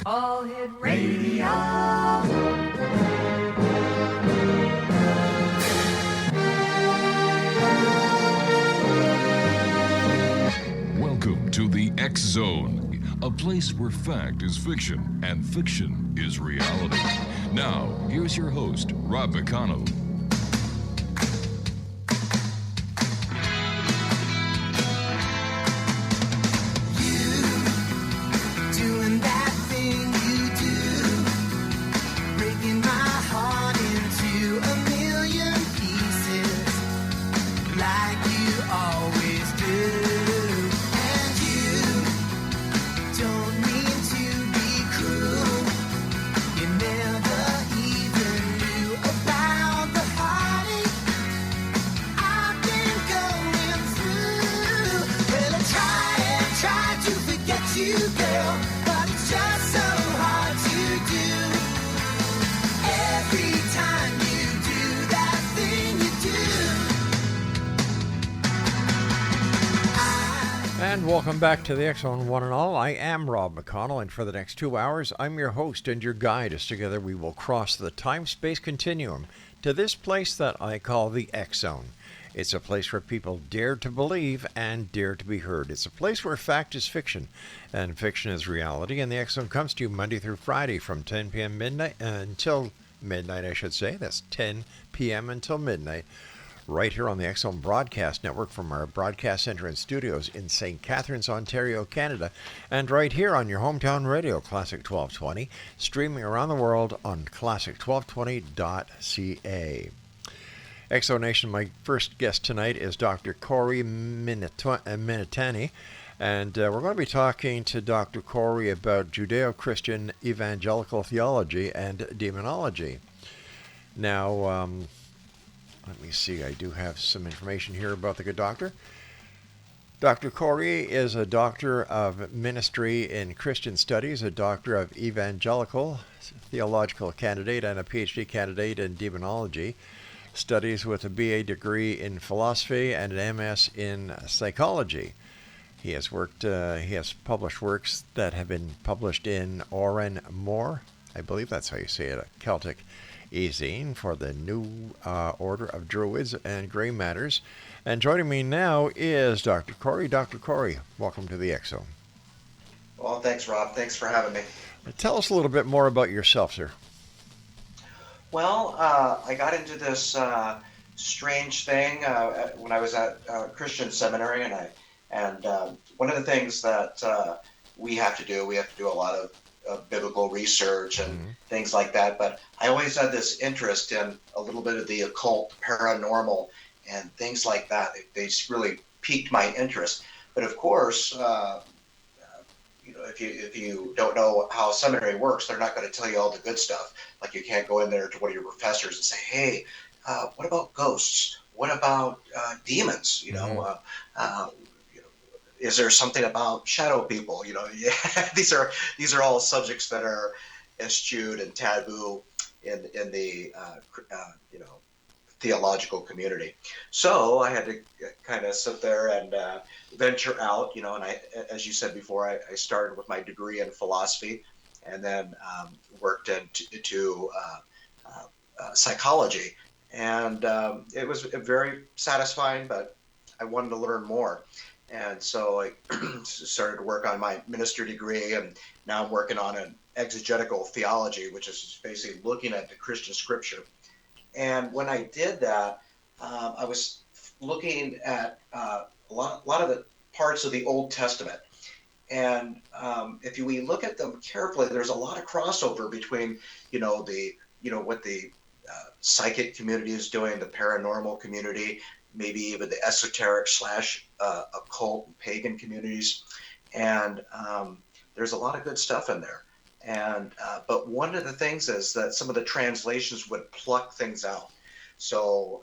All Hit Radio. Welcome to the X Zone, a place where fact is fiction and fiction is reality. Now, here's your host, Rob McConnell. Welcome back to the X-Zone, one and all. I am Rob McConnell, and for the next 2 hours, I'm your host and your guide as together we will cross the time-space continuum to this place that I call the X-Zone. It's a place where people dare to believe and dare to be heard. It's a place where fact is fiction and fiction is reality, and the X-Zone comes to you Monday through Friday from 10 p.m. until midnight, I should say. That's 10 p.m. until midnight. Right here on the X-Zone Broadcast Network from our broadcast center and studios in St. Catharines, Ontario, Canada, and right here on your hometown radio, Classic 1220, streaming around the world on classic1220.ca. X-Zone Nation, my first guest tonight is Dr. Corey Minatani, and we're going to be talking to Dr. Corey about Judeo-Christian Evangelical Theology and Demonology. Now, let me see, I do have some information here about the good doctor. Dr. Corey is a Doctor of Ministry in Christian Studies, a Doctor of Evangelical Theological candidate, and a PhD candidate in Demonology. Studies with a BA degree in philosophy and an MS in psychology. He has published works that have been published in Oran Mor, I believe that's how you say it, a Celtic E-Zine for the New Order of Druids and Grey Matters. And joining me now is Dr. Corey. Dr. Corey, welcome to the X-Zone. Well, thanks, Rob. Thanks for having me. Tell us a little bit more about yourself, sir. Well, I got into this strange thing when I was at Christian seminary, and one of the things that we have to do a lot of biblical research and things like that, but I always had this interest in a little bit of the occult, paranormal, and things like that. They really piqued my interest. But of course, if you don't know how seminary works, they're not going to tell you all the good stuff. Like you can't go in there to one of your professors and say, "Hey, what about ghosts? What about demons? Is there something about shadow people?" These are all subjects that are eschewed and taboo in the theological community. So I had to kind of sit there and venture out, and I, as you said before, I started with my degree in philosophy, and then worked into psychology, and it was very satisfying, but I wanted to learn more. And so I started to work on my ministry degree, and now I'm working on an exegetical theology, which is basically looking at the Christian scripture. And when I did that, I was looking at a lot of the parts of the Old Testament. And if we look at them carefully, there's a lot of crossover between, what the psychic community is doing, the paranormal community, maybe even the esoteric / occult and pagan communities. And there's a lot of good stuff in there. And but one of the things is that some of the translations would pluck things out. So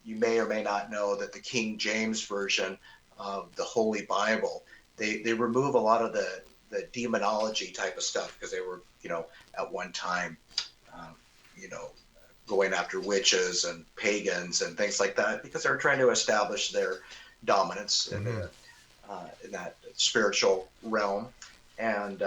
you may or may not know that the King James Version of the Holy Bible, they remove a lot of the demonology type of stuff, because they were, at one time, going after witches and pagans and things like that, because they're trying to establish their dominance in that spiritual realm. And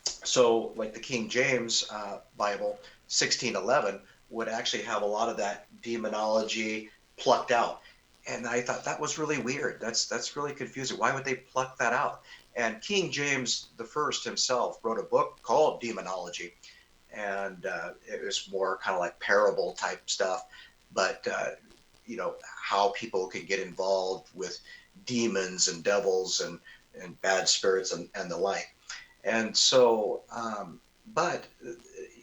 so like the King James Bible, 1611, would actually have a lot of that demonology plucked out. And I thought that was really weird. That's really confusing. Why would they pluck that out? And King James the First himself wrote a book called Demonology, and it was more kind of like parable type stuff, but how people can get involved with demons and devils and bad spirits and the like. And so, but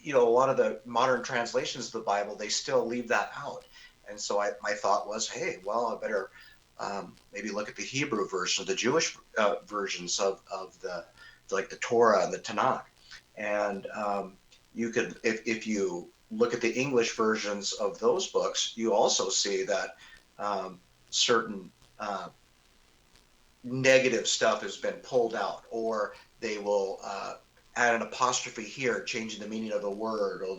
a lot of the modern translations of the Bible, they still leave that out. And so my thought was, hey, well, I better maybe look at the Hebrew version, the Jewish versions of the like the Torah and the Tanakh. And you could, if you look at the English versions of those books, you also see that certain negative stuff has been pulled out, or they will add an apostrophe here, changing the meaning of a word, or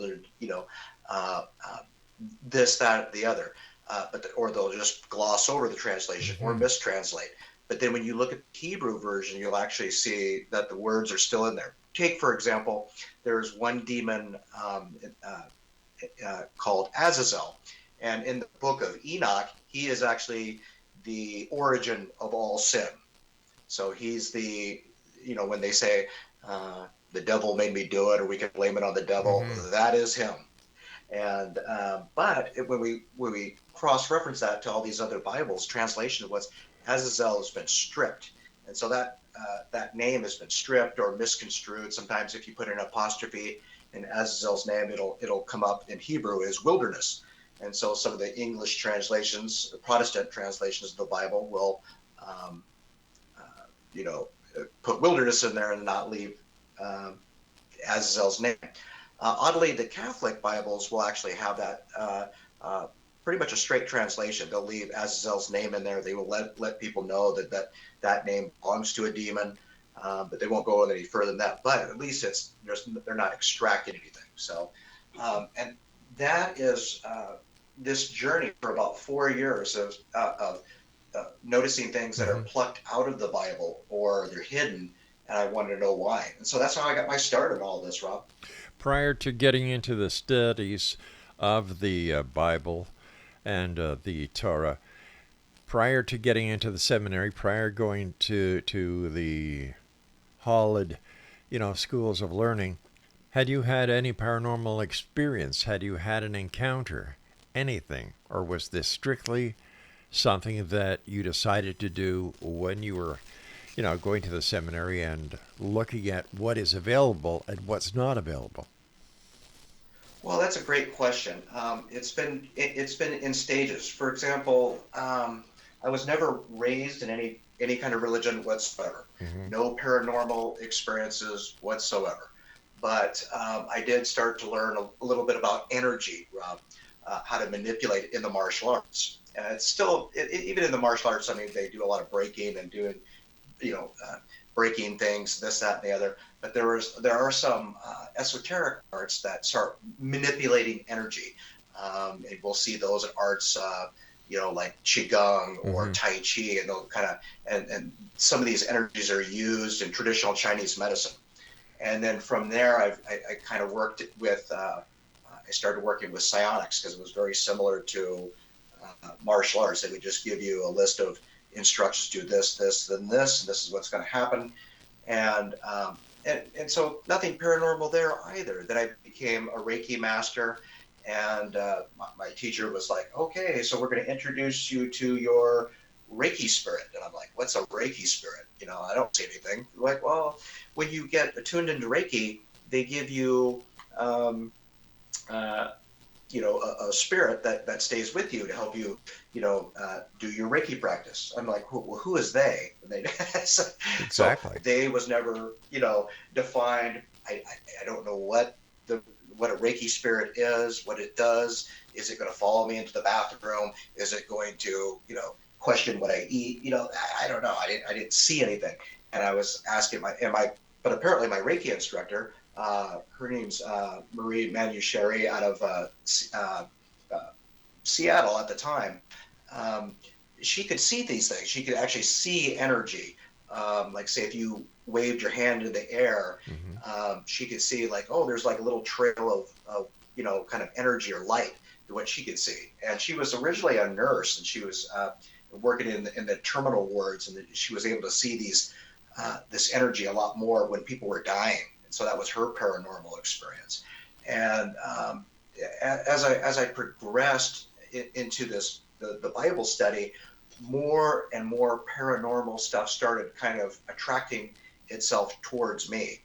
this, that, the other, or they'll just gloss over the translation or mistranslate. But then when you look at the Hebrew version, you'll actually see that the words are still in there. Take, for example, there's one demon called Azazel. And in the book of Enoch, he is actually the origin of all sin. So he's the, when they say the devil made me do it, or we can blame it on the devil, that is him. And but when we cross-reference that to all these other Bibles, translation was Azazel has been stripped, and so that name has been stripped or misconstrued. Sometimes if you put an apostrophe in Azazel's name, it'll come up in Hebrew as wilderness. And so some of the English translations, the Protestant translations of the Bible, will put wilderness in there and not leave Azazel's name. Oddly, the Catholic Bibles will actually have that pretty much a straight translation. They'll leave Azazel's name in there. They will let people know that name belongs to a demon, but they won't go any further than that. But at least they're not extracting anything. So, and that is this journey for about 4 years of noticing things that are plucked out of the Bible or they're hidden, and I wanted to know why. And so that's how I got my start in all this, Rob. Prior to getting into the studies of the Bible and the Torah, prior to getting into the seminary, prior going to the Hollid, schools of learning, had you had any paranormal experience? Had you had an encounter? Anything? Or was this strictly something that you decided to do when you were going to the seminary and looking at what is available and what's not available? Well, that's a great question. It's been in stages. For example, I was never raised in any kind of religion whatsoever. No paranormal experiences whatsoever. But I did start to learn a little bit about energy, Rob, how to manipulate it in the martial arts. And it's still, even in the martial arts, I mean, they do a lot of breaking and doing, breaking things, this, that, and the other. But there are some esoteric arts that start manipulating energy. And we'll see those in arts, like Qigong or Tai Chi, and they'll kind of, and some of these energies are used in traditional Chinese medicine. And then from there, I kind of worked with, I started working with psionics because it was very similar to martial arts. They would just give you a list of instructions, do this, this, then this, and this is what's going to happen. And so nothing paranormal there either. Then I became a Reiki Master, and my teacher was like, okay, so we're going to introduce you to your Reiki spirit. And I'm like, what's a Reiki spirit? I don't see anything. Like, well, when you get attuned into Reiki, they give you a spirit that stays with you to help you, do your Reiki practice. I'm like, who is they? And they Exactly. So they was never, defined. I don't know what a Reiki spirit is, what it does. Is it going to follow me into the bathroom? Is it going to, question what I eat? I don't know. I didn't see anything. And I was asking but apparently my Reiki instructor, her name's Marie Manucheri out of Seattle at the time. She could see these things. She could actually see energy. like say if you waved your hand in the air, she could see like, oh, there's like a little trail of kind of energy or light to what she could see. And she was originally a nurse, and she was working in the terminal wards, and she was able to see this energy a lot more when people were dying. And so that was her paranormal experience. And as I progressed into the Bible study, more and more paranormal stuff started kind of attracting itself towards me.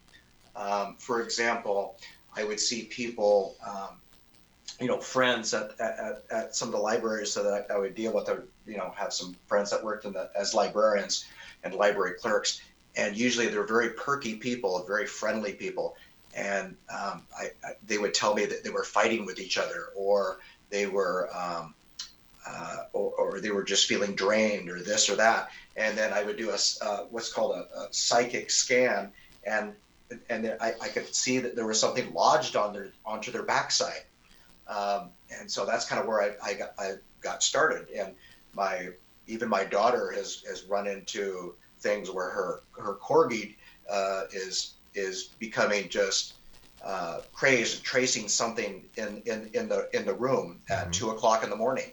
For example, I would see people, friends at some of the libraries that I would deal with, or, have some friends that worked as librarians and library clerks. And usually they're very perky people, very friendly people. And they would tell me that they were fighting with each other, or they were, or they were just feeling drained, or this or that. And then I would do what's called a psychic scan, and then I could see that there was something lodged onto their backside. And so that's kind of where I got started. And even my daughter has run into things where her corgi is becoming just crazed and tracing something in the room at 2:00 in the morning.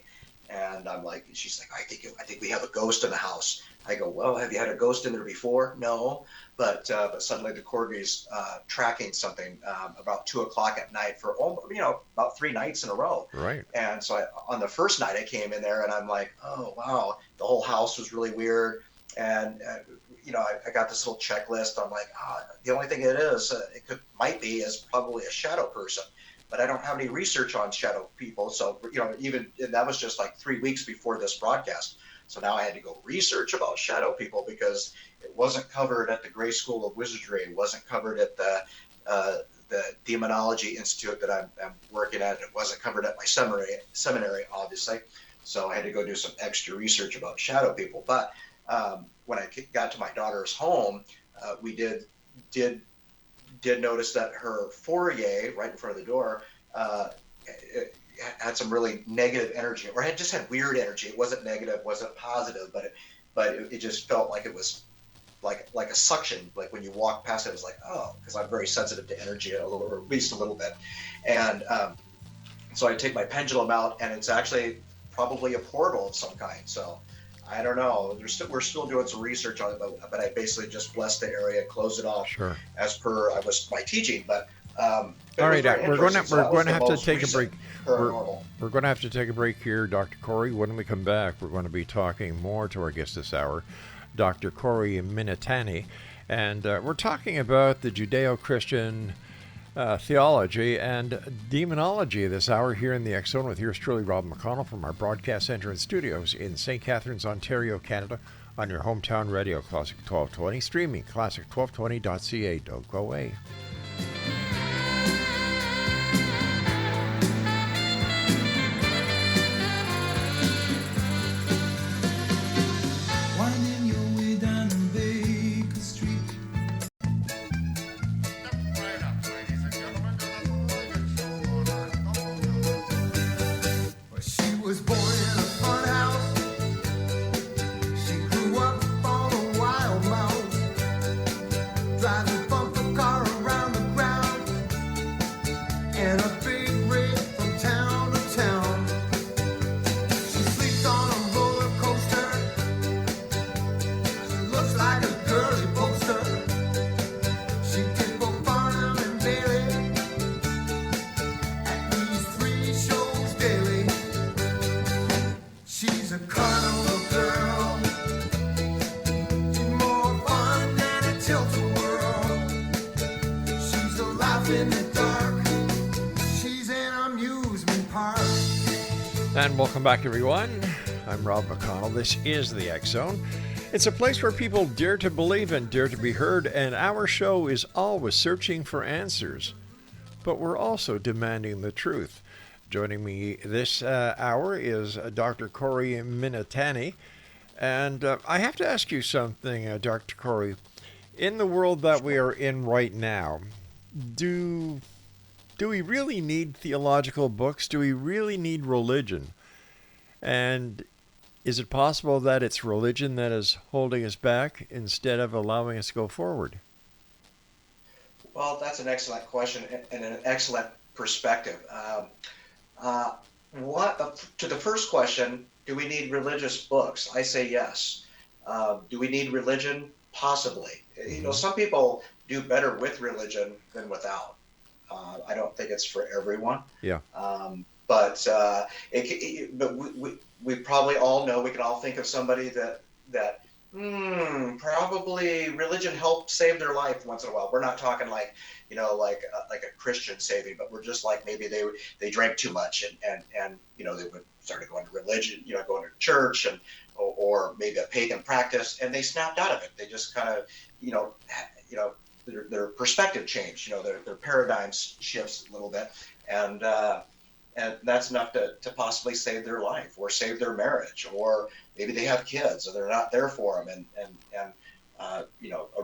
And I'm like, she's like, I think we have a ghost in the house. I go, well, have you had a ghost in there before? No, but suddenly the corgi's tracking something about 2:00 at night for about 3 nights in a row. Right. And so on the first night I came in there, and I'm like, oh wow, the whole house was really weird. And I got this little checklist. I'm like, the only thing might be is probably a shadow person. But I don't have any research on shadow people. So, and that was just like 3 weeks before this broadcast. So now I had to go research about shadow people, because it wasn't covered at the Grey School of Wizardry. It wasn't covered at the Demonology Institute that I'm working at. It wasn't covered at my seminary, obviously. So I had to go do some extra research about shadow people. But when I got to my daughter's home, we did notice that her foyer right in front of the door it had some really negative energy, or had weird energy. It wasn't negative, wasn't positive, but it just felt like it was like a suction. Like when you walk past it was like, oh, because I'm very sensitive to energy or at least a little bit. And so I take my pendulum out, and it's actually probably a portal of some kind. So I don't know. We're still doing some research on it, but I basically just blessed the area, closed it off as per my teaching. But all right, we're going to have to take a break. Paranormal. We're going to have to take a break here, Dr. Corey. When we come back, we're going to be talking more to our guest this hour, Dr. Corey Minatani, and we're talking about the Judeo-Christian theology and demonology this hour here in the X Zone with yours truly, Rob McConnell, from our broadcast center and studios in St. Catharines, Ontario, Canada, on your hometown radio, Classic 1220, streaming classic1220.ca. Don't go away. And welcome back, everyone. I'm Rob McConnell. This is the X Zone. It's a place where people dare to believe and dare to be heard, and our show is always searching for answers. But we're also demanding the truth. Joining me this hour is Dr. Corey Minatani. And I have to ask you something, Dr. Corey. In the world that we are in right now, do we really need theological books? Do we really need religion? And Is it possible that it's religion that is holding us back instead of allowing us to go forward? Well, that's an excellent question and an excellent perspective. Uh, to the first question, do we need religious books? I say yes. Do we need religion? Possibly. Some people do better with religion than without. I don't think it's for everyone. Yeah. But we probably all know, we can all think of somebody that probably religion helped save their life once in a while. We're not talking like a Christian saving, but we're just like, maybe they drank too much and they would started going to religion, going to church or maybe a pagan practice, and they snapped out of it. They just kind of their perspective changed, their paradigms shifts a little bit, and that's enough to possibly save their life or save their marriage, or maybe they have kids and they're not there for them, and a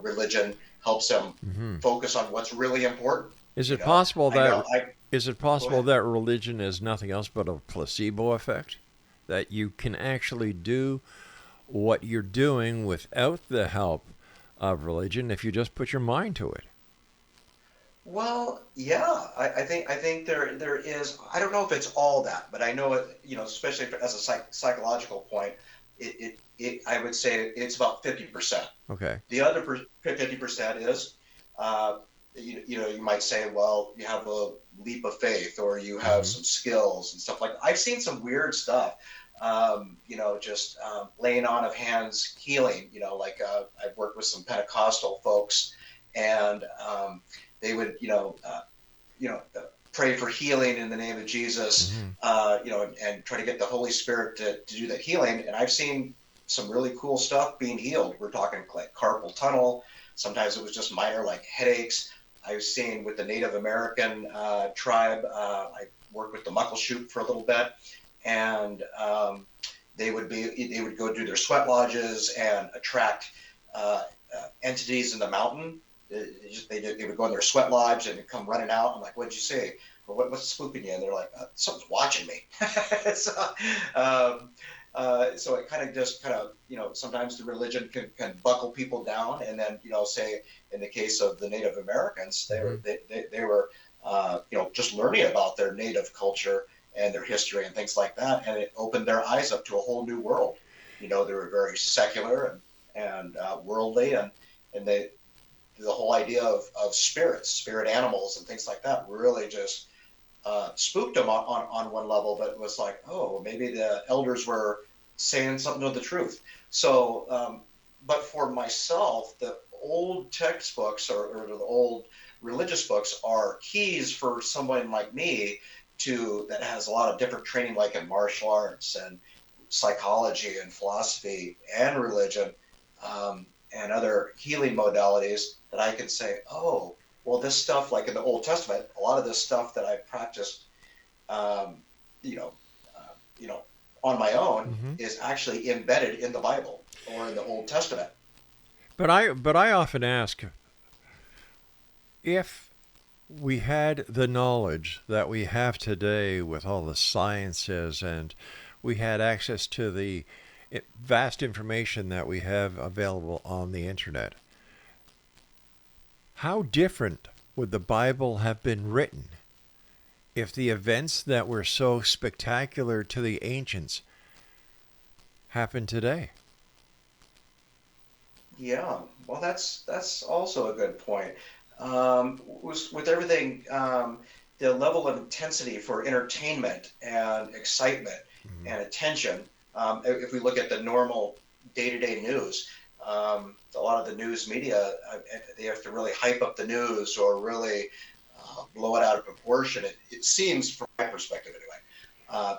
religion helps them focus on what's really important. Is it possible that religion is nothing else but a placebo effect? That you can actually do what you're doing without the help of religion if you just put your mind to it? Well, yeah, I think there is. I don't know if it's all that, but I know it. Especially as a psychological point, I would say it's about 50%. Okay. The other 50% is, you might say, well, you have a leap of faith, or you have some skills and stuff like that. I've seen some weird stuff. Just laying on of hands, healing. I've worked with some Pentecostal folks, and they would, pray for healing in the name of Jesus, and try to get the Holy Spirit to do the healing. And I've seen some really cool stuff being healed. We're talking like carpal tunnel. Sometimes it was just minor, like headaches. I've seen with the Native American tribe. I worked with the Muckleshoot for a little bit, and they would go do their sweat lodges and attract entities in the mountain. They would go in their sweat lodge and come running out. I'm like, "What'd you say? Well, what's spooking you?" And they're like, "Something's watching me." So it kind of sometimes the religion can buckle people down, and then say in the case of the Native Americans, they were just learning about their native culture and their history and things like that, and it opened their eyes up to a whole new world. They were very secular and worldly, and the whole idea of spirits, spirit animals, and things like that really just spooked them on one level. But it was like, oh, maybe the elders were saying something of the truth. So, but for myself, the old textbooks or the old religious books are keys for someone like me that has a lot of different training, like in martial arts and psychology and philosophy and religion, and other healing modalities, that I can say, oh, well, this stuff, like in the Old Testament, a lot of this stuff that I practiced, on my own is actually embedded in the Bible or in the Old Testament. But I often ask, if we had the knowledge that we have today with all the sciences, and we had access to the vast information that we have available on the internet, how different would the Bible have been written if the events that were so spectacular to the ancients happened today? Yeah, well, that's also a good point. With everything, the level of intensity for entertainment and excitement and attention, if we look at the normal day-to-day news, a lot of the news media, they have to really hype up the news or really blow it out of proportion. It seems, from my perspective anyway,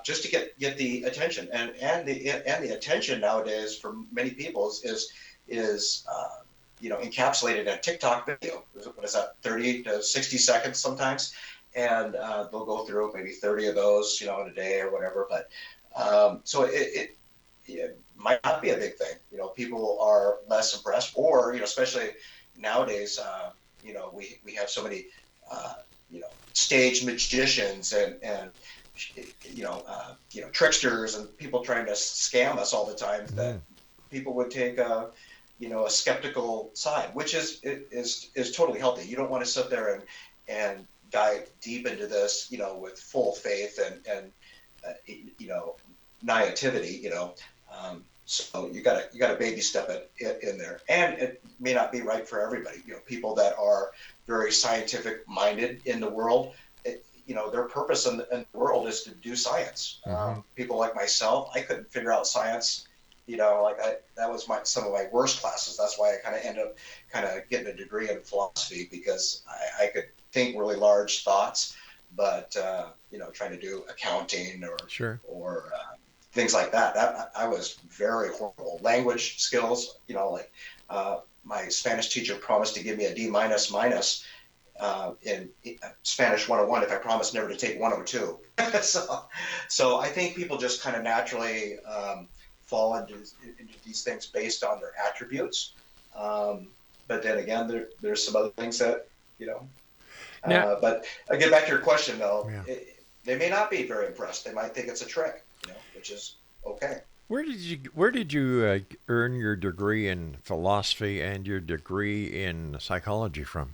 just to get the attention, and the attention nowadays for many people is encapsulated in a TikTok video. What is that, 30 to 60 seconds sometimes, and they'll go through maybe 30 of those, in a day or whatever. But so it might not be a big thing. People are less impressed, or especially nowadays, we have so many stage magicians and tricksters and people trying to scam us all the time, that people would take a skeptical side, which is totally healthy. You don't want to sit there and dive deep into this, with full faith and naivety, so you gotta baby step it in there, and it may not be right for everybody. People that are very scientific minded in the world, their purpose in the world is to do science. People like myself, I couldn't figure out science. That was some of my worst classes. That's why I kind of end up getting a degree in philosophy, because I could think really large thoughts, but trying to do accounting or things like that I was very horrible. Language skills, my Spanish teacher promised to give me a D minus in Spanish 101 if I promised never to take 102. So I think people just kind of naturally fall into these things based on their attributes. But then again, there's some other things that, but I get back to your question though. Yeah. They may not be very impressed. They might think it's a trick, which is okay. Where did you earn your degree in philosophy and your degree in psychology from?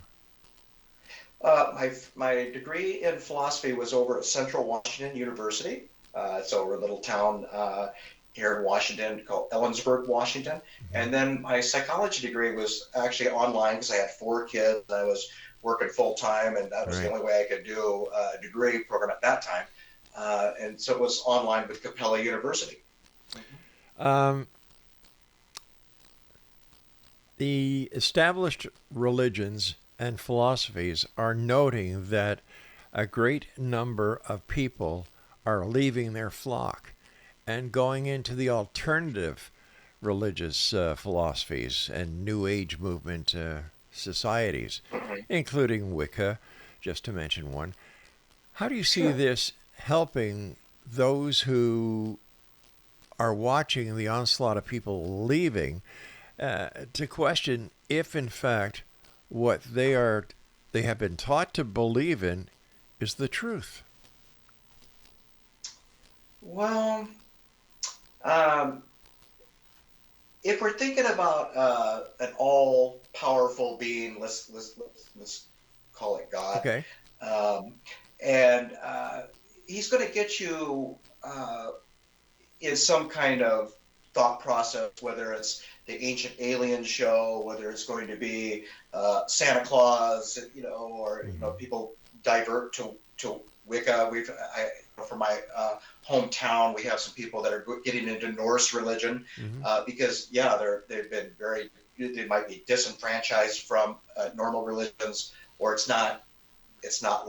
My degree in philosophy was over at Central Washington University. It's over a little town here in Washington called Ellensburg, Washington. And then my psychology degree was actually online because I had 4 kids. And I was working full time, and that was the only way I could do a degree program at that time. And so it was online with Capella University. The established religions and philosophies are noting that a great number of people are leaving their flock and going into the alternative religious philosophies and New Age movement societies, including Wicca, just to mention one. How do you see this helping those who are watching the onslaught of people leaving to question if, in fact, what they have been taught to believe in is the truth? Well, if we're thinking about an all-powerful being, let's call it God. Okay. And he's going to get you in some kind of thought process, whether it's the Ancient Aliens show, whether it's going to be Santa Claus, or people divert to Wicca. From my hometown, we have some people that are getting into Norse religion because they might be disenfranchised from normal religions, or it's not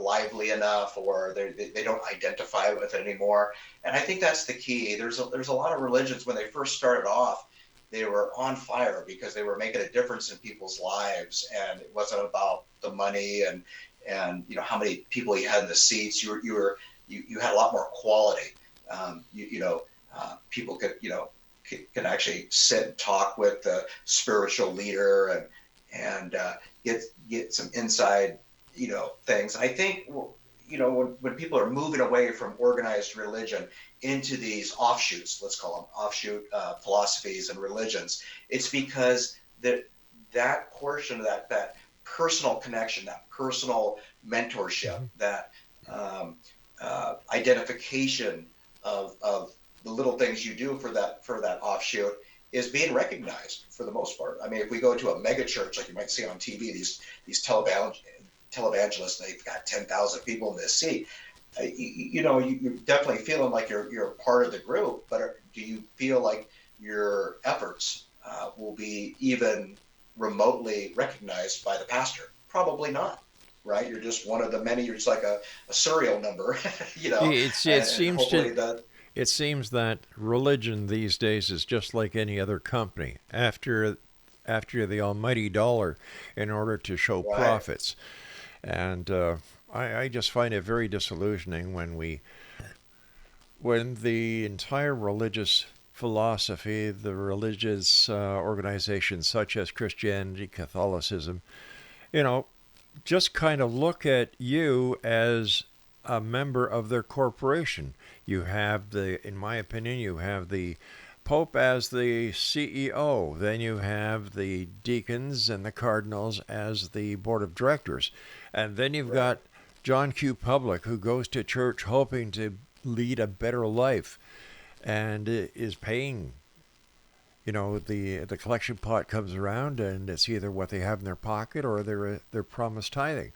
lively enough, or they don't identify with it anymore. And I think that's the key. There's a lot of religions, when they first started off, they were on fire because they were making a difference in people's lives, and it wasn't about the money and how many people you had in the seats. You had a lot more quality. People could actually sit and talk with the spiritual leader and get some inside things. And I think when people are moving away from organized religion into these offshoots, let's call them offshoot philosophies and religions, it's because that portion of that personal connection, that personal mentorship, that identification of the little things you do for that offshoot is being recognized for the most part. I mean, if we go to a mega church, like you might see on TV, these televangelists, they've got 10,000 people in this seat. You're definitely feeling like you're part of the group, but do you feel like your efforts will be even remotely recognized by the pastor? Probably not, right? You're just one of the many. You're just like a serial number, It seems that religion these days is just like any other company. After the almighty dollar, in order to show profits. And I just find it very disillusioning when the entire religious philosophy, the religious organizations such as Christianity, Catholicism, just kind of look at you as a member of their corporation. You have in my opinion, you have the Pope as the CEO. Then you have the deacons and the cardinals as the board of directors. And then you've got John Q. Public, who goes to church hoping to lead a better life and is paying. The collection pot comes around, and it's either what they have in their pocket or their promised tithing.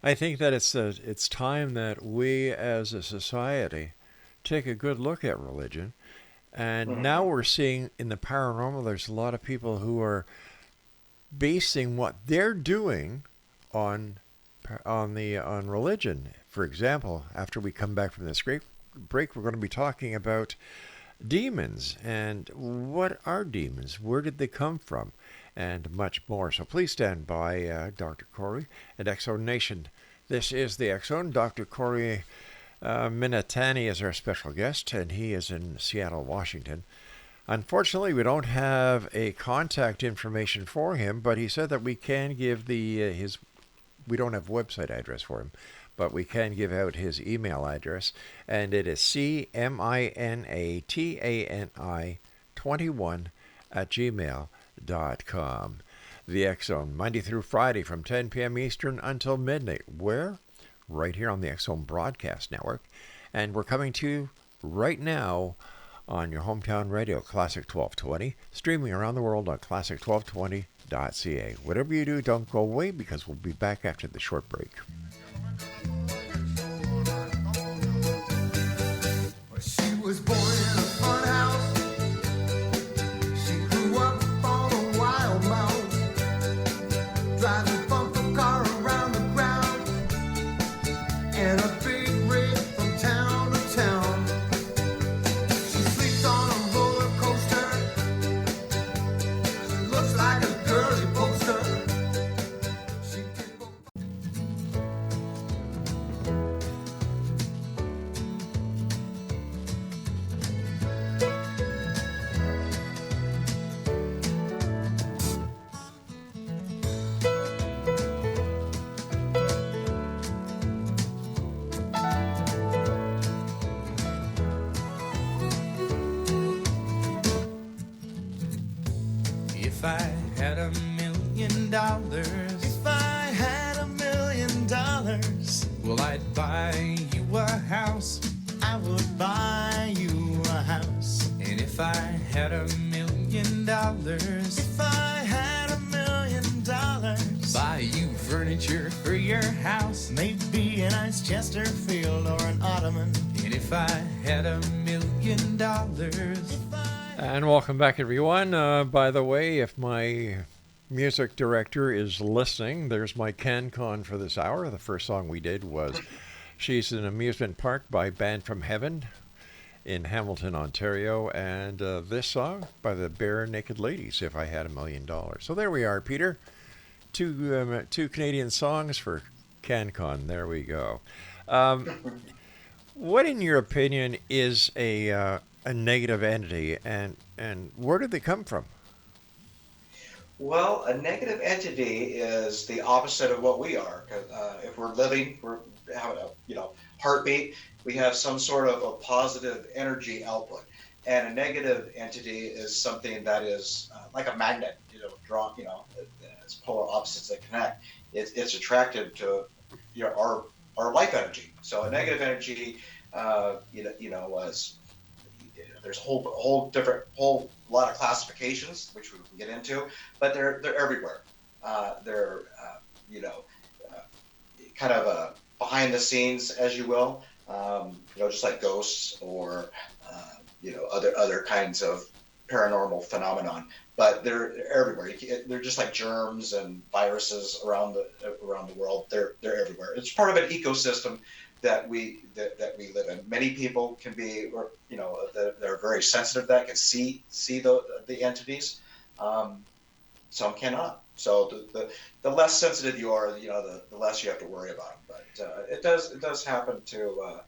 I think that it's time that we as a society take a good look at religion. And now we're seeing in the paranormal, there's a lot of people who are basing what they're doing on religion. For example, after we come back from this break, we're going to be talking about demons and what are demons, where did they come from, and much more. So please stand by, Dr. Corey at X-Zone Nation. This is the X-Zone. Dr. Corey Minatani is our special guest, and he is in Seattle, Washington. Unfortunately, we don't have a contact information for him, but he said that we can give we don't have a website address for him, but we can give out his email address, and it is cminatani21@gmail.com. The X-Zone, Monday through Friday from 10 p.m. Eastern until midnight. Where? Right here on the X-Zone Broadcast Network. And we're coming to you right now on your hometown radio, Classic 1220, streaming around the world on classic1220.ca. Whatever you do, don't go away, because we'll be back after the short break. She was born in a fun house. She grew up on a wild mouse, driving bumper car around the ground, and a big rig from town to town. She sleeps on a roller coaster. She looks like a girly poster. She can go. If I had $1,000,000, If I had $1,000,000, well, I'd buy you a house. I would buy you a house. And if I had $1,000,000, If I had $1,000,000, buy you furniture for your house. maybe a nice Chesterfield or an ottoman. And if I had $1,000,000, And welcome back, everyone. By the way, if my music director is listening, there's my CanCon for this hour. The first song we did was She's an Amusement Park by Band from Heaven in Hamilton, Ontario. And this song by the Bare Naked Ladies, If I Had $1,000,000. So there we are, Peter. Two Canadian songs for CanCon. There we go. What, in your opinion, is a negative entity, and where did they come from? Well, a negative entity is the opposite of what we are. If we're living, we're having a heartbeat. We have some sort of a positive energy output, and a negative entity is something that is like a magnet. Drawn. It's polar opposites that connect. It's attracted to our life energy. So a negative energy, was. There's a whole lot of classifications which we can get into, but they're everywhere. They're kind of behind the scenes, as you will, just like ghosts or other kinds of paranormal phenomenon. But they're everywhere. They're just like germs and viruses around the world. They're everywhere. It's part of an ecosystem that we live in. Many people can be, they're very sensitive to that, can see the entities. Some cannot. So the less sensitive you are, the less you have to worry about them. But it does happen to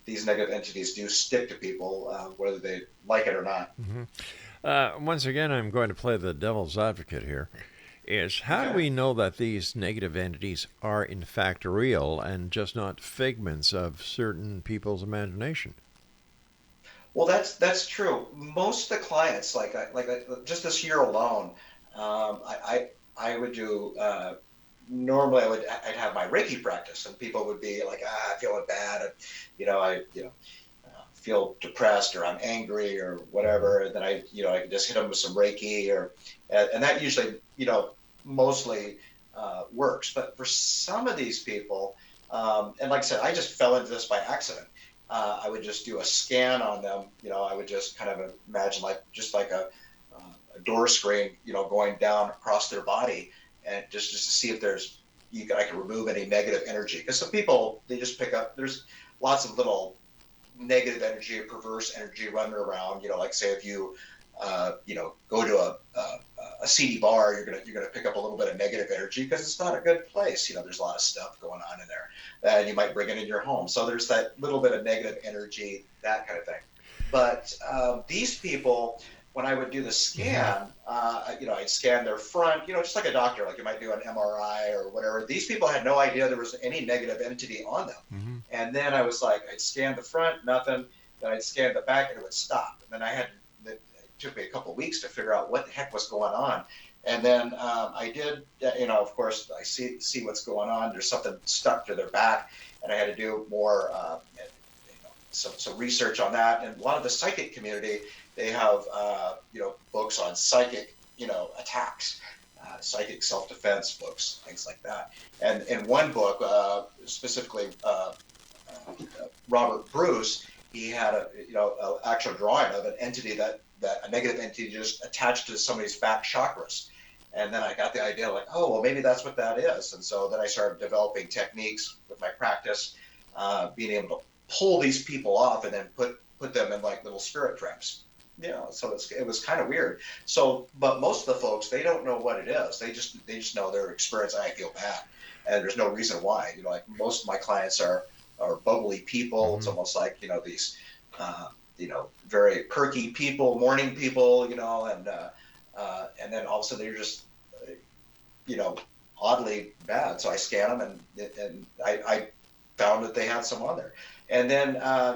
these negative entities do stick to people, whether they like it or not. Once again, I'm going to play the devil's advocate here. is how do Okay. we know that these negative entities are in fact real and just not figments of certain people's imagination? Well, that's true. Most of the clients, just this year alone, I would do. Normally, I'd have my Reiki practice, and people would be like, I'm feeling bad, and feel depressed, or I'm angry, or whatever. And then I could just hit them with some Reiki, and that usually mostly works. But for some of these people, and like I said, I just fell into this by accident. I would just do a scan on them. I would just kind of imagine like a door screen, going down across their body, and just to see if I can remove any negative energy. Because some people, they just pick up. There's lots of little negative energy or perverse energy running around. Like say if you go to a seedy bar, you're gonna pick up a little bit of negative energy because it's not a good place. There's a lot of stuff going on in there, and you might bring it in your home. So there's that little bit of negative energy, that kind of thing. But these people, when I would do the scan, I'd scan their front, just like a doctor, like you might do an MRI or whatever. These people had no idea there was any negative entity on them. Mm-hmm. And then I was like, I'd scan the front, nothing. Then I'd scan the back, and it would stop. And then it took me a couple of weeks to figure out what the heck was going on. And then I did, of course, I see what's going on. There's something stuck to their back, and I had to do more, some research on that. And a lot of the psychic community, they have, books on psychic, attacks, psychic self-defense books, things like that. And in one book, specifically, Robert Bruce, he had an actual drawing of an entity that a negative entity just attached to somebody's back chakras. And then I got the idea like, oh, well, maybe that's what that is. And so then I started developing techniques with my practice, being able to pull these people off and then put them in like little spirit traps. So it was kind of weird. So, but most of the folks, they don't know what it is. They just know their experience. I feel bad, and there's no reason why. Like most of my clients are bubbly people. Mm-hmm. It's almost like these very perky people, morning people, and then all of a sudden they're just oddly bad. So I scan them, and I found that they had some on there. And then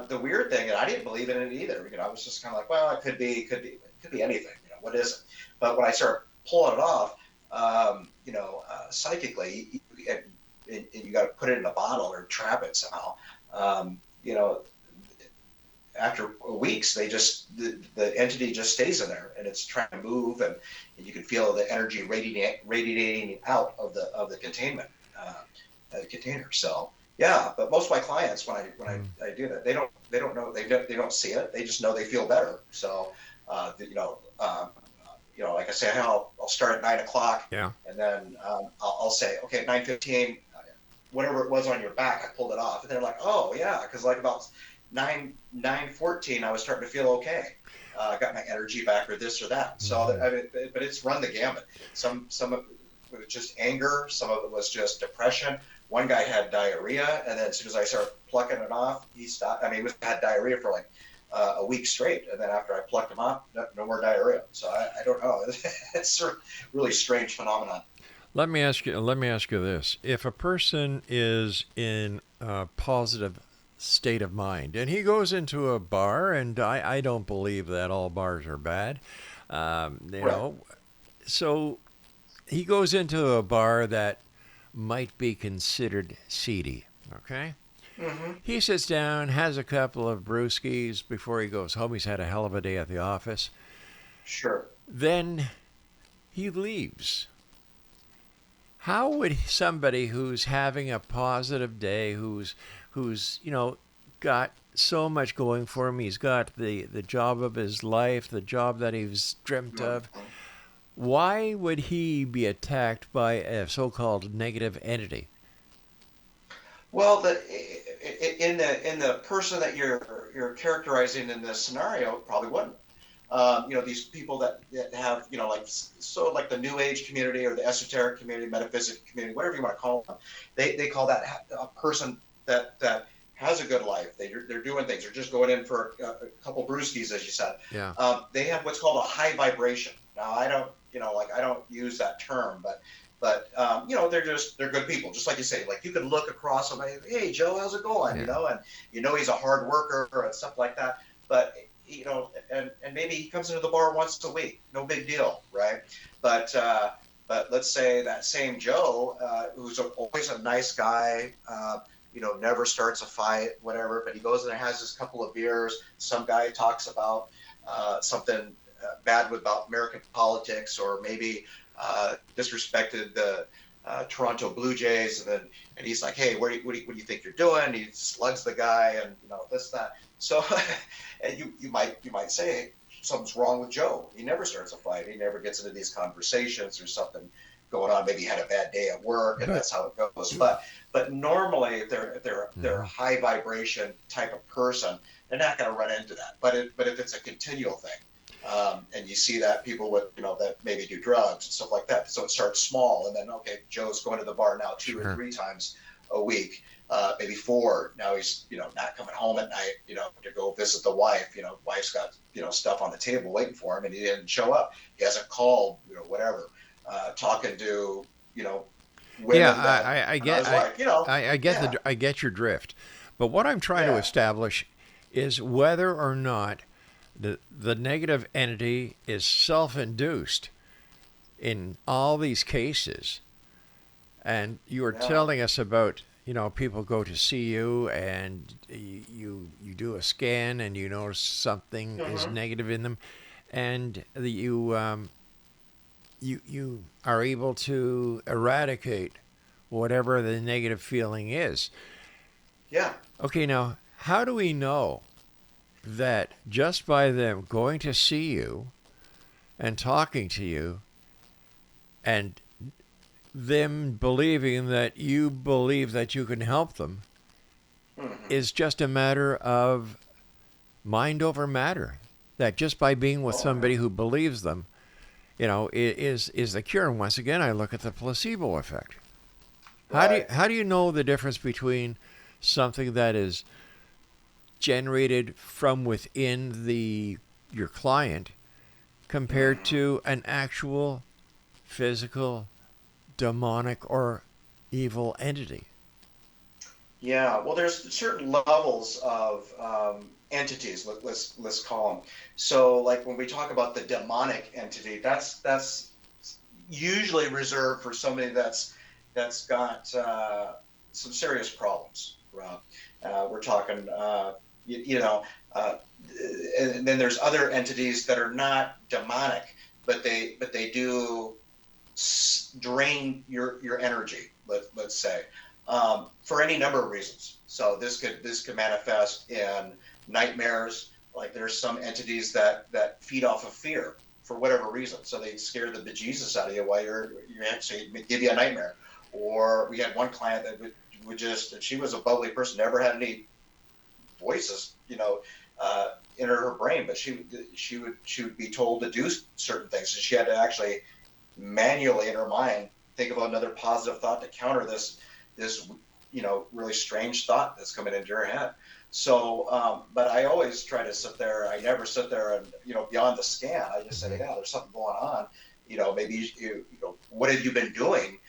the weird thing, and I didn't believe in it either. I was just kind of like, well, it could be anything. What is it? But when I started pulling it off, psychically, and you got to put it in a bottle or trap it somehow. After weeks, the entity just stays in there, and it's trying to move, and you can feel the energy radiating out of the containment container. So. Yeah, but most of my clients, when I do that, they don't know, they don't see it. They just know they feel better. So, like I say, I'll start at 9 o'clock. Yeah. And then I'll say, okay, 9:15, whatever it was on your back, I pulled it off, and they're like, oh yeah, because like about 9:14, I was starting to feel okay. I got my energy back, or this or that. So, but it's run the gamut. Some of it was just anger. Some of it was just depression. One guy had diarrhea, and then as soon as I started plucking it off, he stopped. I mean, he had diarrhea for like a week straight, and then after I plucked him off, no more diarrhea. So I don't know. It's sort of really strange phenomenon. Let me ask you this: if a person is in a positive state of mind, and he goes into a bar, and I don't believe that all bars are bad, so he goes into a bar that might be considered seedy, okay? Mm-hmm. He sits down, has a couple of brewskis before he goes home. He's had a hell of a day at the office. Sure. Then he leaves. How would somebody who's having a positive day, who's got so much going for him, he's got the job of his life, the job that he's dreamt of, why would he be attacked by a so-called negative entity? Well, in the person that you're characterizing in this scenario probably wouldn't. These people that have like the New Age community or the esoteric community, metaphysics community, whatever you want to call them, they call that a person that has a good life. They're doing things. They're just going in for a couple brewskis, as you said. Yeah. They have what's called a high vibration. Now, like I don't use that term, but they're good people, just like you say. Like you can look across and like, hey Joe, how's it going? Yeah. And he's a hard worker and stuff like that. But and maybe he comes into the bar once a week, no big deal, right? But let's say that same Joe, who's always a nice guy, never starts a fight, whatever, but he goes in and has his couple of beers. Some guy talks about something bad about American politics, or maybe disrespected the Toronto Blue Jays, and he's like, hey, what do you think you're doing? And he slugs the guy, and this, that. So, and you might say, hey, something's wrong with Joe. He never starts a fight. He never gets into these conversations. Or something going on. Maybe he had a bad day at work, and that's how it goes. But normally, if they're a high vibration type of person, they're not going to run into that. But if it's a continual thing, and you see that people with that maybe do drugs and stuff like that, so it starts small, and then okay, Joe's going to the bar now 2 or 3 times a week, maybe 4. Now he's not coming home at night, to go visit the wife. Wife's got stuff on the table waiting for him, and he didn't show up. He hasn't called, whatever. Talking to women. Yeah, I get. Yeah. I get your drift, but what I'm trying to establish is whether or not the negative entity is self-induced in all these cases. And you were telling us about people go to see you, and you do a scan, and you notice something is negative in them, and you are able to eradicate whatever the negative feeling is. Yeah. Okay, now, how do we know that just by them going to see you and talking to you and them believing that you believe that you can help them is just a matter of mind over matter? That just by being with somebody who believes them, is the cure. And once again, I look at the placebo effect. Right. How do you know the difference between something that is generated from within your client compared to an actual physical, demonic, or evil entity? Yeah, well, there's certain levels of entities. Let's call them. So, like when we talk about the demonic entity, that's usually reserved for somebody that's got some serious problems. We're talking, and then there's other entities that are not demonic, but they do drain your energy. Let's say. For any number of reasons. So this could manifest in nightmares. Like there's some entities that feed off of fear for whatever reason. So they scare the bejesus out of you while you're actually give you a nightmare. Or we had one client that would just, she was a bubbly person, never had any voices, in her brain, but she would be told to do certain things. So she had to actually manually in her mind think of another positive thought to counter this really strange thought that's coming into your head. So, but I always try to sit there. I never sit there and, beyond the scan, I just say, yeah, there's something going on. Maybe, what have you been doing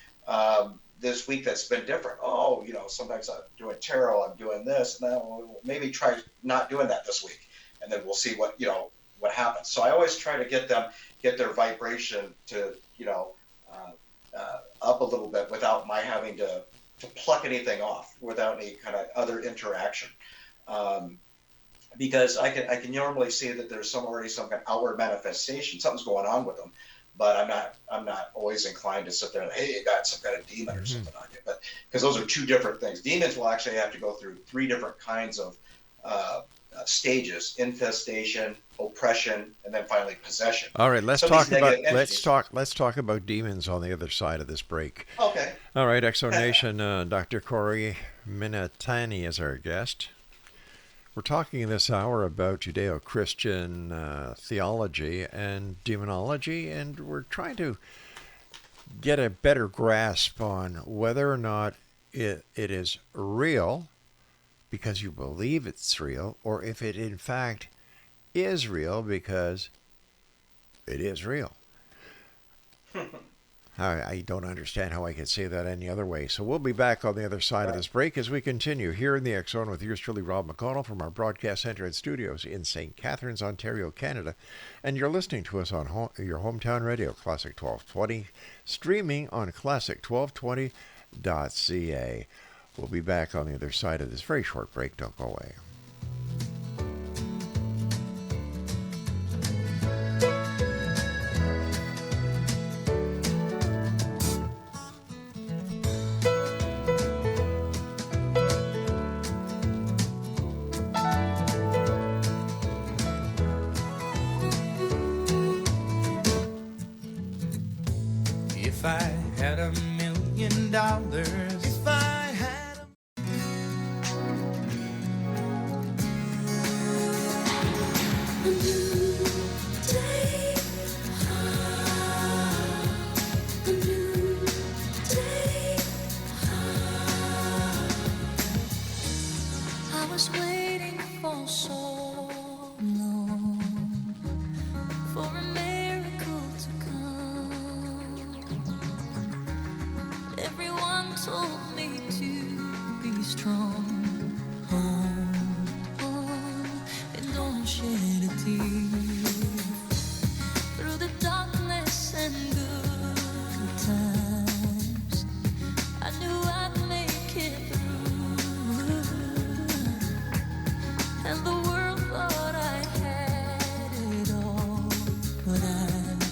this week that's been different? Oh, sometimes I'm doing tarot, I'm doing this. Now maybe try not doing that this week. And then we'll see what happens. So I always try to get their vibration to, up a little bit without my having to pluck anything off, without any kind of other interaction, because I can normally see that there's already some kind of outward manifestation, something's going on with them, but I'm not always inclined to sit there and, hey, you got some kind of demon or something on you, but because those are two different things. Demons will actually have to go through 3 different kinds of stages: infestation, oppression, and then finally possession. All right, let's Some of talk these about negative entities- let's talk about demons on the other side of this break. Okay. All right, Exonation, Dr. Corey Minatani is our guest. We're talking this hour about Judeo-Christian theology and demonology, and we're trying to get a better grasp on whether or not it is real because you believe it's real, or if it in fact is real because it is real. I don't understand how I could say that any other way. So we'll be back on the other side of this break as we continue here in the X Zone with yours truly, Rob McConnell, from our broadcast center and studios in St. Catharines, Ontario, Canada. And you're listening to us on your hometown radio, Classic 1220, streaming on classic1220.ca. We'll be back on the other side of this very short break. Don't go away. If I had $1 million, if I had A new day, a new day. I was waiting for so long for a miracle to come. Everyone told me to be strong. Hold on and don't shed a tear. Through the darkness and good times, I knew I'd make it through. And the world thought I had it all, but I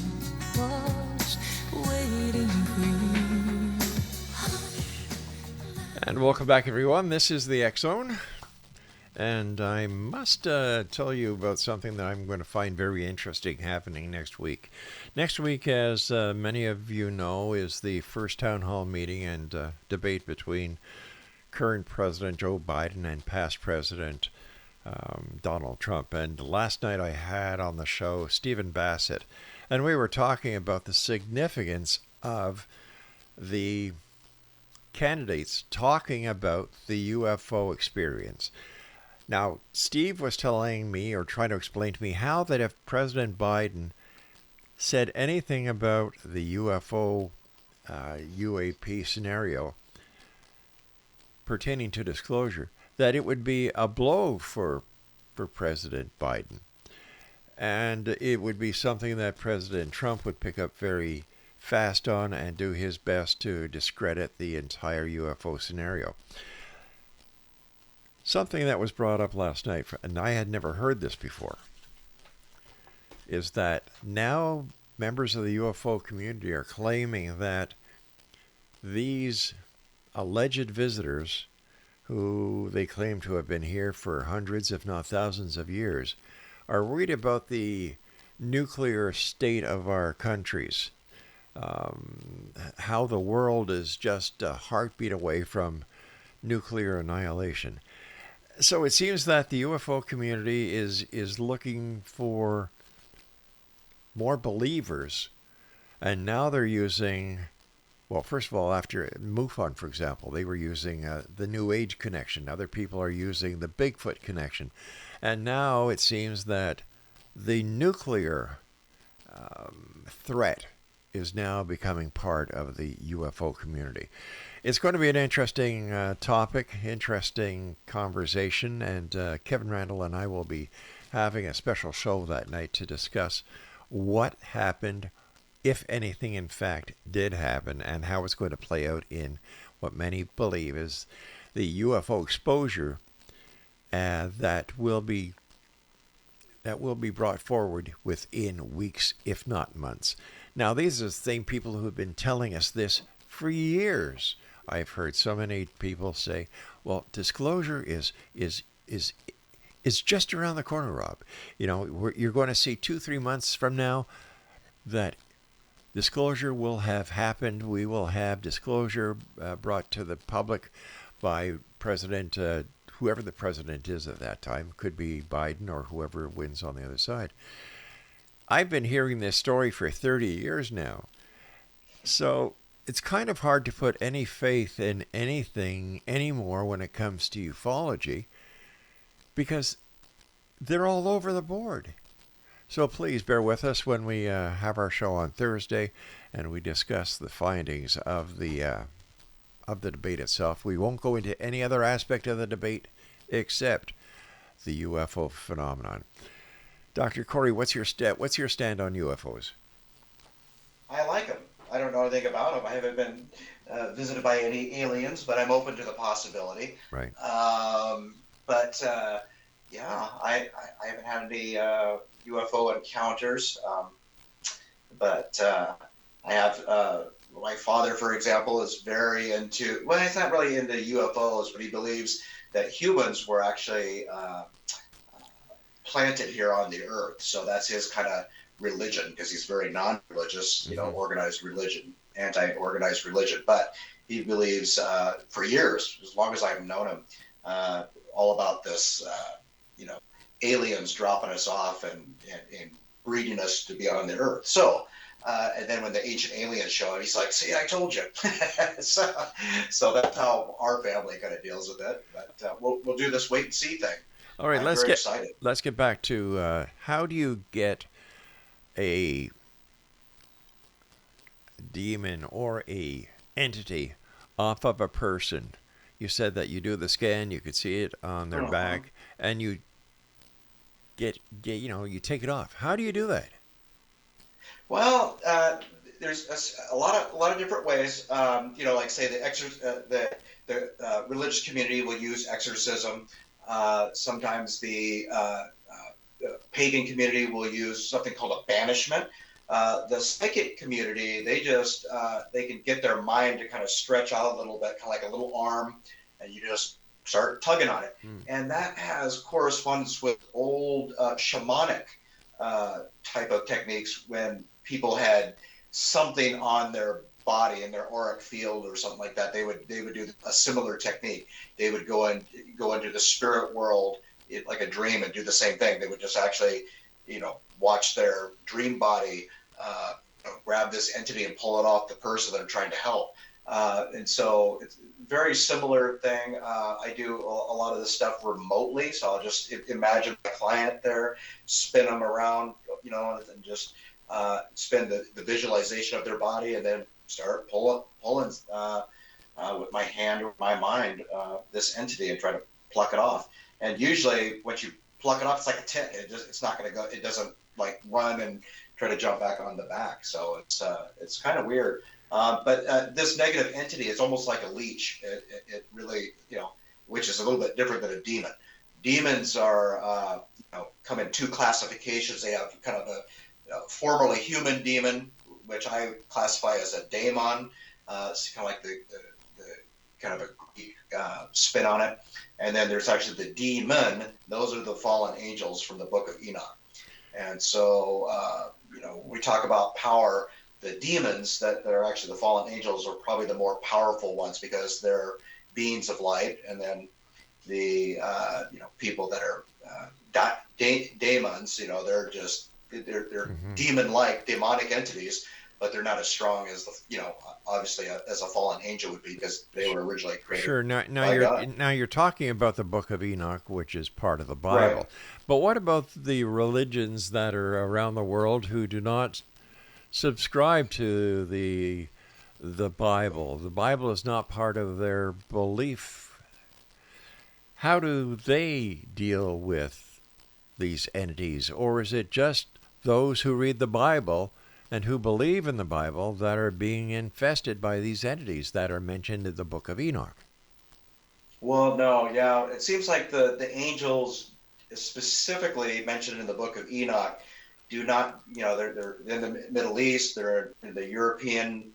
was waiting for you. And welcome back, everyone. This is the X Zone. And I must tell you about something that I'm going to find very interesting happening next week. Next week, as many of you know, is the first town hall meeting and debate between current President Joe Biden and past President Donald Trump. And last night I had on the show Stephen Bassett, and we were talking about the significance of the candidates talking about the UFO experience. Now, Steve was telling me, or trying to explain to me, how that if President Biden said anything about the UFO UAP scenario pertaining to disclosure, that it would be a blow for President Biden. And it would be something that President Trump would pick up very fast on and do his best to discredit the entire UFO scenario. Something that was brought up last night, and I had never heard this before, is that now members of the UFO community are claiming that these alleged visitors, who they claim to have been here for hundreds, if not thousands of years, are worried about the nuclear state of our countries. How the world is just a heartbeat away from nuclear annihilation. So it seems that the UFO community is looking for more believers, and now they're using, well, first of all, after MUFON, for example, they were using the New Age connection. Other people are using the Bigfoot connection. And now it seems that the nuclear threat is now becoming part of the UFO community. It's going to be an interesting topic, interesting conversation, and Kevin Randall and I will be having a special show that night to discuss what happened, if anything in fact did happen, and how it's going to play out in what many believe is the UFO exposure that will be brought forward within weeks, if not months. Now, these are the same people who have been telling us this for years. I've heard so many people say, well, disclosure is just around the corner, Rob. You know, you're going to see 2-3 months from now that disclosure will have happened. We will have disclosure brought to the public by President, whoever the president is at that time. Could be Biden or whoever wins on the other side. I've been hearing this story for 30 years now. So it's kind of hard to put any faith in anything anymore when it comes to ufology, because they're all over the board. So please bear with us when we have our show on Thursday and we discuss the findings of the debate itself. We won't go into any other aspect of the debate except the UFO phenomenon. Dr. Corey, what's your stand on UFOs? I like them. I don't know anything about them. I haven't been visited by any aliens, but I'm open to the possibility. Right. But yeah, I haven't had any UFO encounters. But I have my father, for example, is very into. Well, he's not really into UFOs, but he believes that humans were actually planted here on the earth. So that's his kind of religion, because he's very non-religious, organized religion, anti-organized religion. But he believes for years, as long as I've known him, all about this, aliens dropping us off and breeding us to be on the earth. So, and then when the ancient aliens show up, he's like, see, I told you. so that's how our family kind of deals with it. But we'll do this wait and see thing. All right, I'm excited. Let's get back to how do you get a demon or a entity off of a person? You said that you do the scan, you could see it on their back, and you you take it off. How do you do that? Well, there's a lot of different ways. Like say the religious community will use exorcism. Sometimes the pagan community will use something called a banishment. The psychic community, they can get their mind to kind of stretch out a little bit, kind of like a little arm, and you just start tugging on it. And that has correspondence with old shamanic type of techniques when people had something on their body in their auric field or something like that. They would do a similar technique. They would go into the spirit world like a dream and do the same thing. They would just actually, watch their dream body grab this entity and pull it off the person that they're trying to help. And so it's a very similar thing. I do a lot of this stuff remotely, so I'll just imagine my client there, spin them around, and just spin the visualization of their body, and then start pulling with my hand or my mind this entity and try to pluck it off. And usually, once you pluck it off, it's like a tick. It's not going to go. It doesn't like run and try to jump back on the back. So it's kind of weird. But this negative entity is almost like a leech. It really, which is a little bit different than a demon. Demons are, come in two classifications. They have kind of a formerly human demon, which I classify as a daemon. It's kind of like the kind of a Greek spin on it. And then there's actually the demon. Those are the fallen angels from the Book of Enoch. And so, we talk about power. The demons that are actually the fallen angels are probably the more powerful ones because they're beings of light. And then the people that are daemons, they're demon-like, demonic entities, but they're not as strong as obviously as a fallen angel would be because they were originally created. Sure. Now you're talking about the Book of Enoch, which is part of the Bible. Right. But what about the religions that are around the world who do not subscribe to the Bible? The Bible is not part of their belief. How do they deal with these entities? Or is it just those who read the Bible and who believe in the Bible that are being infested by these entities that are mentioned in the Book of Enoch? Well, no, yeah. It seems like the angels specifically mentioned in the Book of Enoch do not, they're in the Middle East, they're in the European,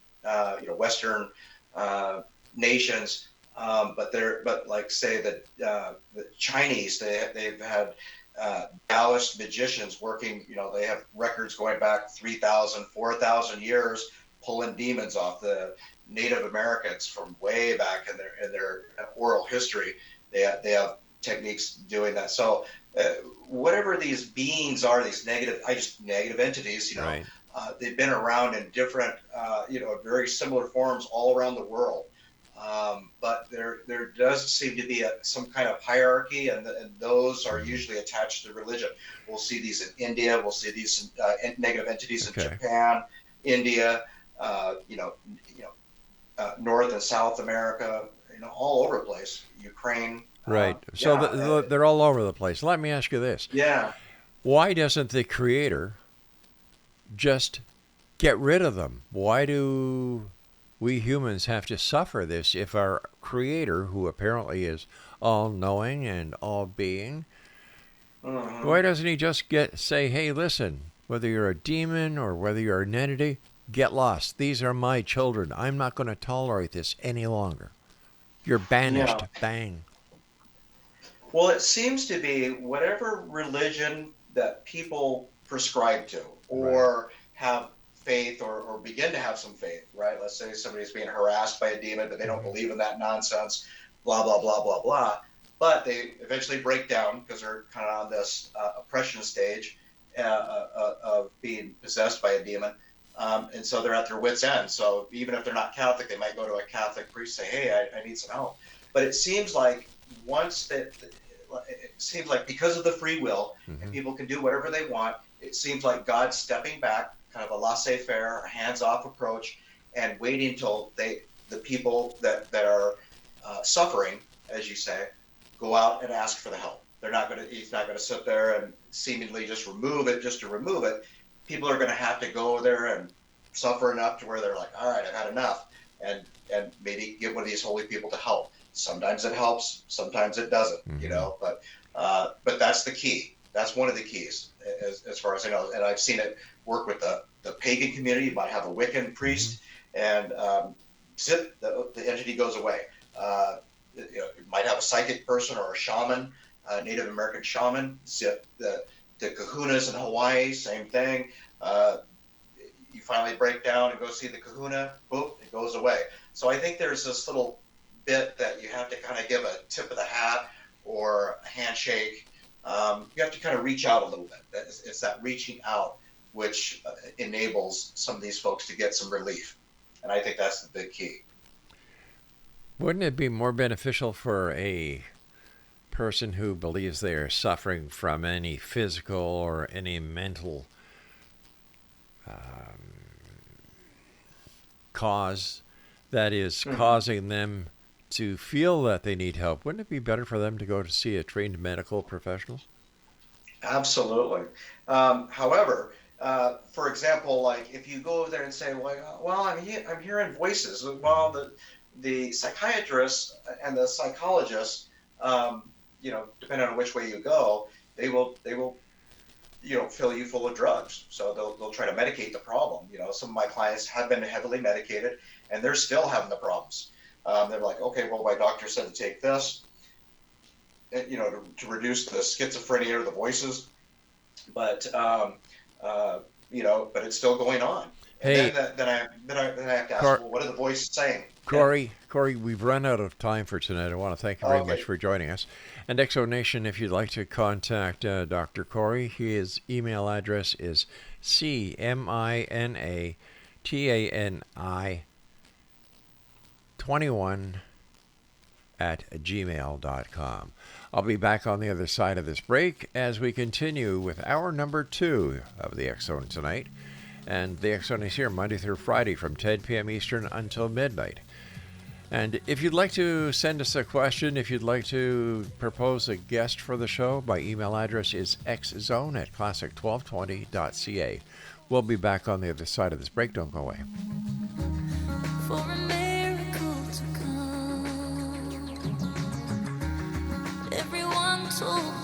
Western nations, but like say that the Chinese, they've had Taoist magicians working, they have records going back 3,000, 4,000 years, pulling demons off the Native Americans from way back in their oral history. They have techniques doing that. So whatever these beings are, these negative entities, right. They've been around in different, very similar forms all around the world. But there does seem to be some kind of hierarchy, and those are usually attached to religion. We'll see these in India. We'll see these negative entities in Japan, India, North and South America, all over the place. Ukraine. Right. So they're all over the place. Let me ask you this. Yeah. Why doesn't the Creator just get rid of them? Why do we humans have to suffer this if our Creator, who apparently is all-knowing and all-being, why doesn't he just say, hey, listen, whether you're a demon or whether you're an entity, get lost. These are my children. I'm not going to tolerate this any longer. You're banished. Yeah. Bang. Well, it seems to be whatever religion that people prescribe to or have faith or begin to have some faith, right? Let's say somebody's being harassed by a demon, but they don't believe in that nonsense, blah, blah, blah, blah, blah. But they eventually break down because they're kind of on this oppression stage of being possessed by a demon. And so they're at their wits' end. So even if they're not Catholic, they might go to a Catholic priest and say, hey, I need some help. But it seems like because of the free will and people can do whatever they want, it seems like God's stepping back, kind of a laissez-faire, a hands-off approach, and waiting until the people that are suffering, as you say, go out and ask for the help. He's not going to sit there and seemingly just remove it just to remove it. People are going to have to go there and suffer enough to where they're like, all right, I've had enough, and maybe get one of these holy people to help. Sometimes it helps, sometimes it doesn't, but that's the key. That's one of the keys, as far as I know. And I've seen it work with the pagan community. You might have a Wiccan priest, and the entity goes away. You might have a psychic person or a shaman, Native American shaman. Zip, the kahunas in Hawaii, same thing. You finally break down and go see the kahuna, boop, it goes away. So I think there's this little bit that you have to kind of give a tip of the hat or a handshake. You have to kind of reach out a little bit. It's that reaching out which enables some of these folks to get some relief. And I think that's the big key. Wouldn't it be more beneficial for a person who believes they are suffering from any physical or any mental cause that is causing them to feel that they need help? Wouldn't it be better for them to go to see a trained medical professional? Absolutely. However, for example, like if you go over there and say, well, I'm hearing voices. Well, the psychiatrists and the psychologists, depending on which way you go, they will fill you full of drugs. So they'll try to medicate the problem. Some of my clients have been heavily medicated, and they're still having the problems. They're like, okay, well, my doctor said to take this, to reduce the schizophrenia or the voices, but but it's still going on. Hey, and then I have to ask, well, what are the voices saying? Corey, we've run out of time for tonight. I want to thank you very much for joining us. And Exo Nation, if you'd like to contact Dr. Corey, his email address is cminatani21@gmail.com. I'll be back on the other side of this break as we continue with hour number 2 of the X Zone tonight. And the X Zone is here Monday through Friday from 10 p.m. Eastern until midnight. And if you'd like to send us a question, if you'd like to propose a guest for the show, my email address is xzone@classic1220.ca. We'll be back on the other side of this break. Don't go away. For a miracle to come, everyone told